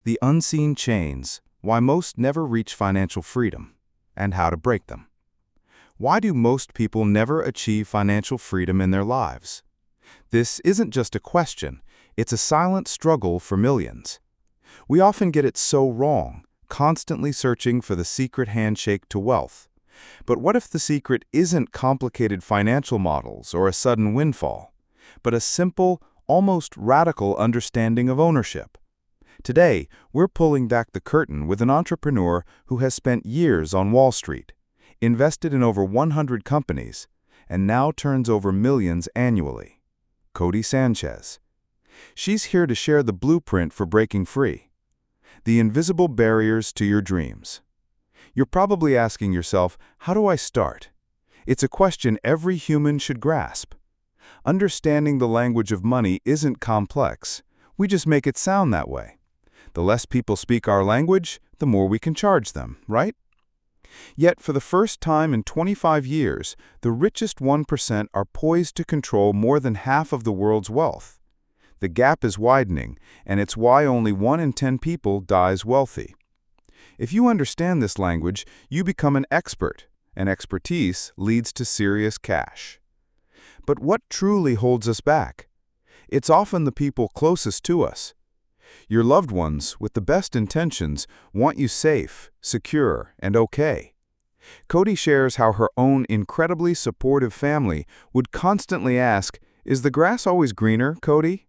The unseen chains, why most never reach financial freedom, and how to break them. Why do most people never achieve financial freedom in their lives? This isn't just a question, it's a silent struggle for millions. We often get it so wrong, constantly searching for the secret handshake to wealth. But what if the secret isn't complicated financial models or a sudden windfall, but a simple, almost radical understanding of ownership? Today, we're pulling back the curtain with an entrepreneur who has spent years on Wall Street, invested in over 100 companies, and now turns over millions annually. Cody Sanchez. She's here to share the blueprint for breaking free. The invisible barriers to your dreams. You're probably asking yourself, how do I start? It's a question every human should grasp. Understanding the language of money isn't complex. We just make it sound that way. The less people speak our language, the more we can charge them, right? Yet, for the first time in 25 years, the richest 1% are poised to control more than half of the world's wealth. The gap is widening, and it's why only 1 in 10 people dies wealthy. If you understand this language, you become an expert, and expertise leads to serious cash. But what truly holds us back? It's often the people closest to us. Your loved ones, with the best intentions, want you safe, secure, and okay. Cody shares how her own incredibly supportive family would constantly ask, "Is the grass always greener, Cody?"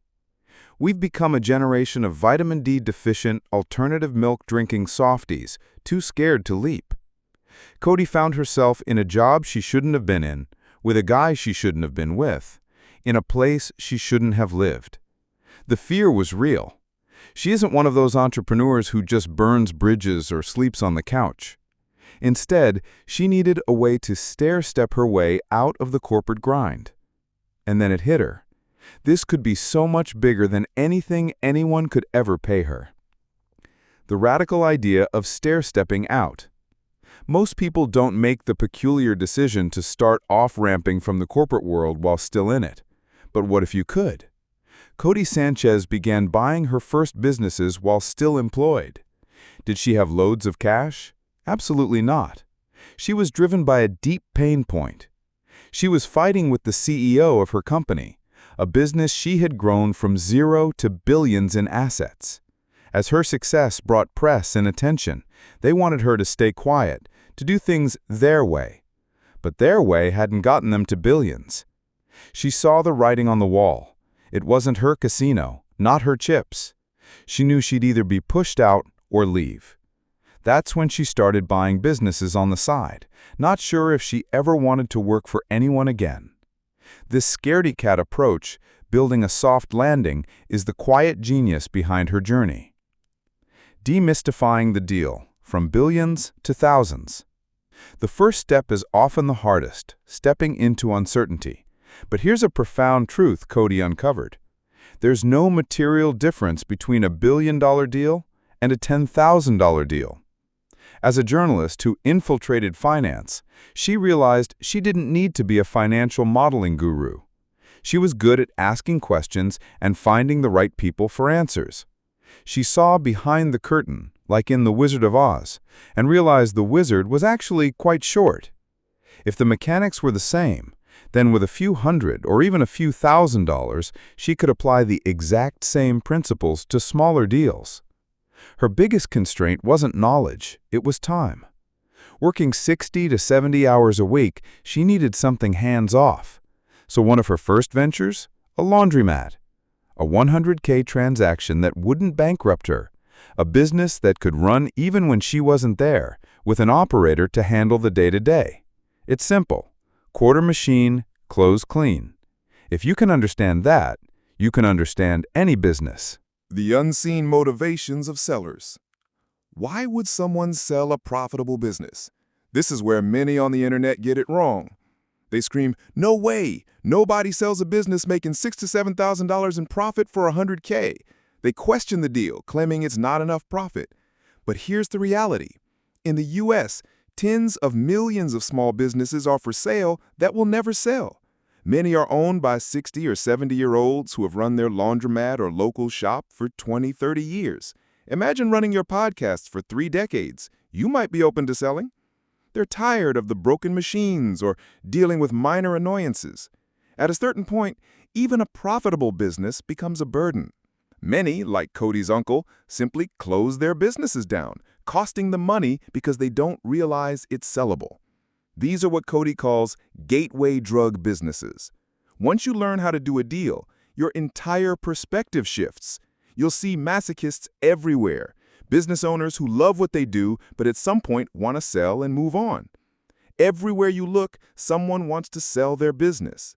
We've become a generation of vitamin D deficient, alternative milk drinking softies, too scared to leap. Cody found herself in a job she shouldn't have been in, with a guy she shouldn't have been with, in a place she shouldn't have lived. The fear was real. She isn't one of those entrepreneurs who just burns bridges or sleeps on the couch. Instead, she needed a way to stair-step her way out of the corporate grind. And then it hit her. This could be so much bigger than anything anyone could ever pay her. The radical idea of stair-stepping out. Most people don't make the peculiar decision to start off-ramping from the corporate world while still in it. But what if you could? Cody Sanchez began buying her first businesses while still employed. Did she have loads of cash? Absolutely not. She was driven by a deep pain point. She was fighting with the CEO of her company, a business she had grown from zero to billions in assets. As her success brought press and attention, they wanted her to stay quiet, to do things their way. But their way hadn't gotten them to billions. She saw the writing on the wall. It wasn't her casino, not her chips. She knew she'd either be pushed out or leave. That's when she started buying businesses on the side, not sure if she ever wanted to work for anyone again. This scaredy-cat approach, building a soft landing, is the quiet genius behind her journey. Demystifying the deal, from billions to thousands. The first step is often the hardest, stepping into uncertainty. But here's a profound truth Cody uncovered. There's no material difference between $1 billion deal and a $10,000 deal. As a journalist who infiltrated finance, she realized she didn't need to be a financial modeling guru. She was good at asking questions and finding the right people for answers. She saw behind the curtain, like in The Wizard of Oz, and realized the wizard was actually quite short. If the mechanics were the same, then with a few hundred or even a few $1,000s, she could apply the exact same principles to smaller deals. Her biggest constraint wasn't knowledge, it was time. Working 60 to 70 hours a week, she needed something hands-off. So one of her first ventures? A laundromat. A $100K transaction that wouldn't bankrupt her. A business that could run even when she wasn't there, with an operator to handle the day-to-day. It's simple. Quarter machine, close clean. If you can understand that, you can understand any business. The unseen motivations of sellers. Why would someone sell a profitable business? This is where many on the internet get it wrong. They scream, "No way! Nobody sells a business making $6,000 to $7,000 in profit for $100K. They question the deal, claiming it's not enough profit. But here's the reality. In the U.S., tens of millions of small businesses are for sale that will never sell. Many are owned by 60 or 70-year-olds who have run their laundromat or local shop for 20, 30 years. Imagine running your podcast for 3 decades. You might be open to selling. They're tired of the broken machines or dealing with minor annoyances. At a certain point, even a profitable business becomes a burden. Many, like Cody's uncle, simply close their businesses down, costing them money because they don't realize it's sellable. These are what Cody calls gateway drug businesses. Once you learn how to do a deal, your entire perspective shifts. You'll see masochists everywhere, business owners who love what they do but at some point want to sell and move on. Everywhere you look, someone wants to sell their business.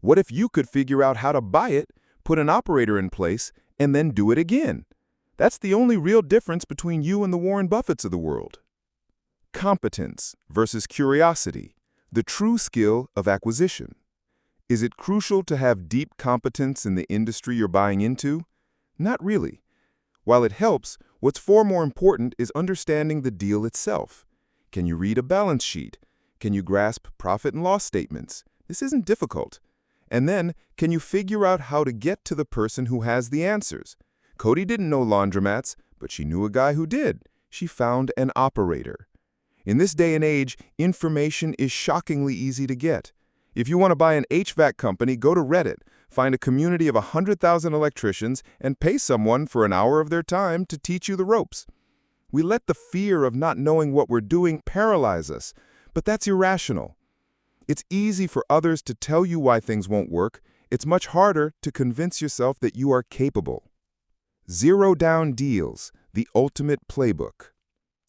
What if you could figure out how to buy it, put an operator in place, and then do it again? That's the only real difference between you and the Warren Buffetts of the world. Competence versus curiosity, the true skill of acquisition. Is it crucial to have deep competence in the industry you're buying into? Not really. While it helps, what's far more important is understanding the deal itself. Can you read a balance sheet? Can you grasp profit and loss statements? This isn't difficult. And then, can you figure out how to get to the person who has the answers? Cody didn't know laundromats, but she knew a guy who did. She found an operator. In this day and age, information is shockingly easy to get. If you want to buy an HVAC company, go to Reddit, find a community of 100,000 electricians, and pay someone for an hour of their time to teach you the ropes. We let the fear of not knowing what we're doing paralyze us, but that's irrational. It's easy for others to tell you why things won't work. It's much harder to convince yourself that you are capable. Zero-down deals, the ultimate playbook.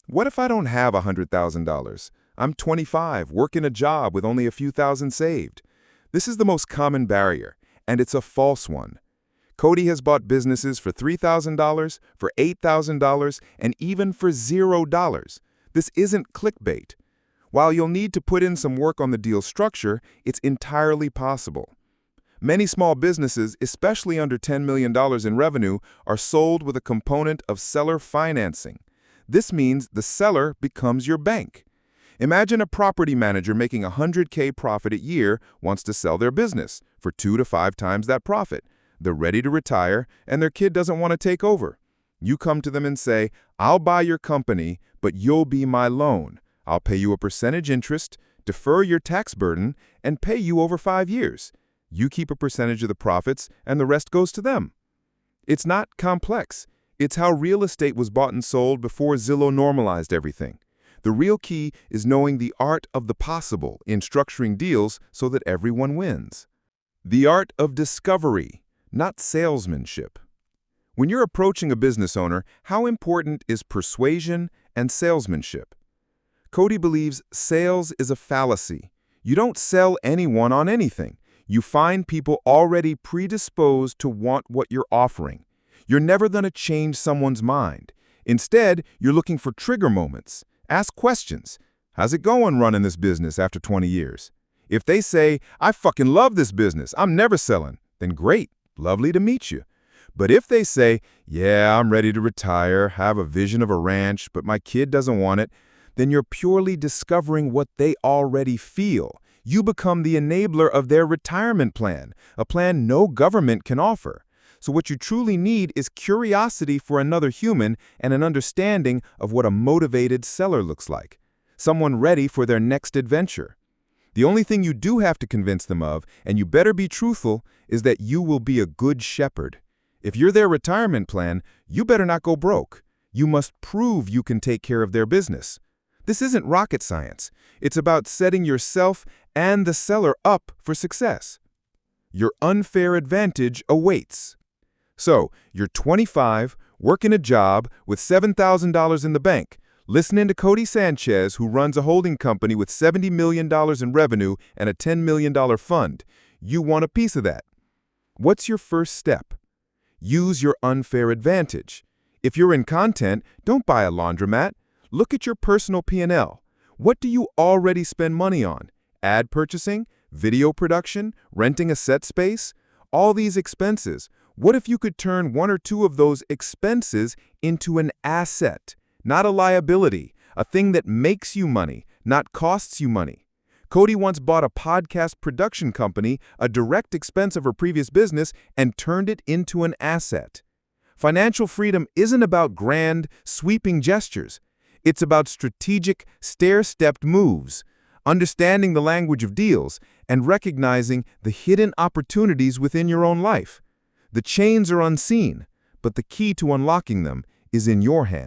What if I don't have $100,000? I'm 25, working a job with only a few thousand saved. This is the most common barrier, and it's a false one. Cody has bought businesses for $3,000, for $8,000, and even for $0. This isn't clickbait. While you'll need to put in some work on the deal structure, it's entirely possible. Many small businesses, especially under $10 million in revenue, are sold with a component of seller financing. This means the seller becomes your bank. Imagine a property manager making $100K profit a year wants to sell their business for 2 to 5 times that profit. They're ready to retire, and their kid doesn't want to take over. You come to them and say, "I'll buy your company, but you'll be my loan. I'll pay you a percentage interest, defer your tax burden, and pay you over 5 years. You keep a percentage of the profits, and the rest goes to them." It's not complex. It's how real estate was bought and sold before Zillow normalized everything. The real key is knowing the art of the possible in structuring deals so that everyone wins. The art of discovery, not salesmanship. When you're approaching a business owner, how important is persuasion and salesmanship? Cody believes sales is a fallacy. You don't sell anyone on anything. You find people already predisposed to want what you're offering. You're never going to change someone's mind. Instead, you're looking for trigger moments. Ask questions. How's it going running this business after 20 years? If they say, "I fucking love this business, I'm never selling," then great, lovely to meet you. But if they say, "Yeah, I'm ready to retire, have a vision of a ranch, but my kid doesn't want it," then you're purely discovering what they already feel. You become the enabler of their retirement plan, a plan no government can offer. So what you truly need is curiosity for another human and an understanding of what a motivated seller looks like, someone ready for their next adventure. The only thing you do have to convince them of, and you better be truthful, is that you will be a good shepherd. If you're their retirement plan, you better not go broke. You must prove you can take care of their business. This isn't rocket science. It's about setting yourself and the seller up for success. Your unfair advantage awaits. So, you're 25, working a job with $7,000 in the bank, listening to Cody Sanchez, who runs a holding company with $70 million in revenue and a $10 million fund. You want a piece of that. What's your first step? Use your unfair advantage. If you're in content, don't buy a laundromat. Look at your personal P&L. What do you already spend money on? Ad purchasing, video production, renting a set space? All these expenses. What if you could turn 1 or 2 of those expenses into an asset, not a liability, a thing that makes you money, not costs you money? Cody once bought a podcast production company, a direct expense of her previous business, and turned it into an asset. Financial freedom isn't about grand, sweeping gestures. It's about strategic, stair-stepped moves, understanding the language of deals, and recognizing the hidden opportunities within your own life. The chains are unseen, but the key to unlocking them is in your hands.